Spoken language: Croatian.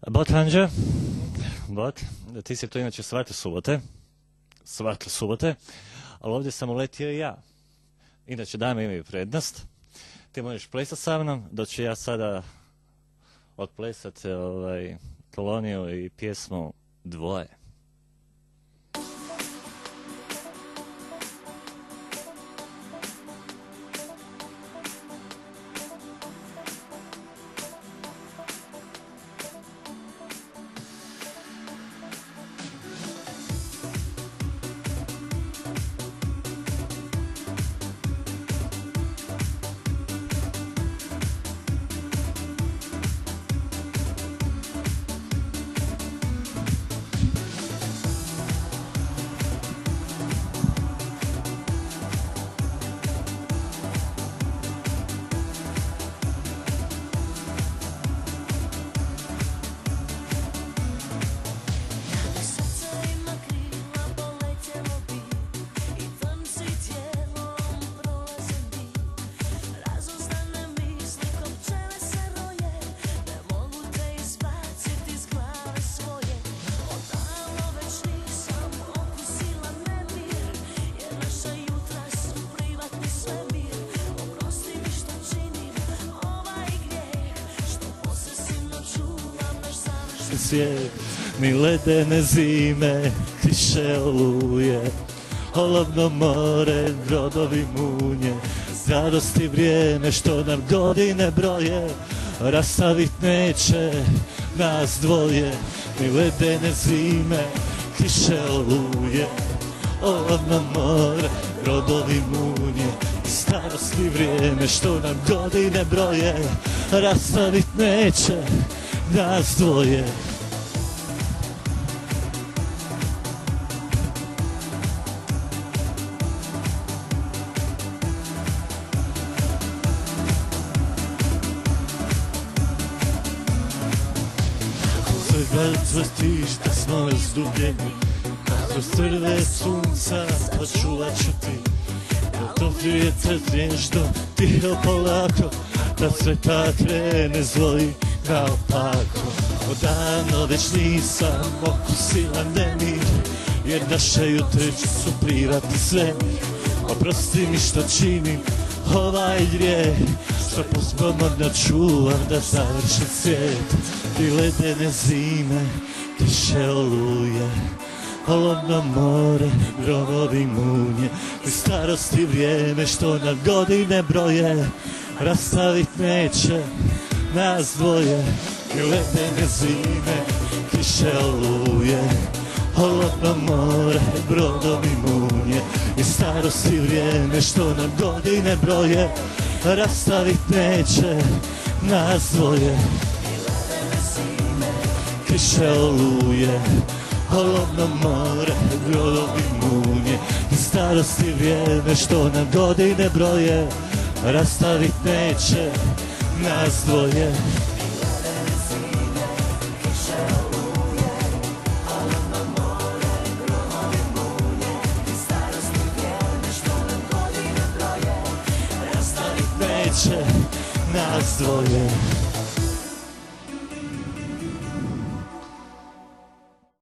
Bot Anđe, bot, ti si to inače svake subote, ali ovdje sam uletio i ja. Inače dame imaju prednost, ti možeš plesati sa mnom, dok ću ja sada otplesati koloniju i pjesmu Dvoje. Svijet, ni ledene zime, kiše oluje, olovno more, brodovi munje, radosti vrijeme što nam godine broje, rastavit neće nas dvoje, ni ledene zime, kiše oluje, olovno more, brodovi munje, starosti vrijeme što nam godine broje, rastavit neće nas dvoje. Tvrtiš da smo razdubljeni, kroz crve sunca počuvat ću ti, to prijete vježdo, tiho polako, da sveta krene zvoji naopako. Odavno već nisam okusila nemir, jer naše jutriće su privatni svemir. Oprosti mi što činim ovaj grijeh, što pospomogno čuvam da završim svijet. Ti ledene zime, kiše oluje, olovno more, grobovi munje, i starosti vrijeme što nam godine broje, rastavit neće nas dvoje. I ledene zime, kiše oluje, olovno more, brodovi munje, i starosti vrijeme što nam godine broje, rastavit neće nas dvoje. Kiše oluje, olovno more, brodovi munje, i starosti vrijeme što nam godine broje, rastavit neće nas dvoje. Neće nas dvoje.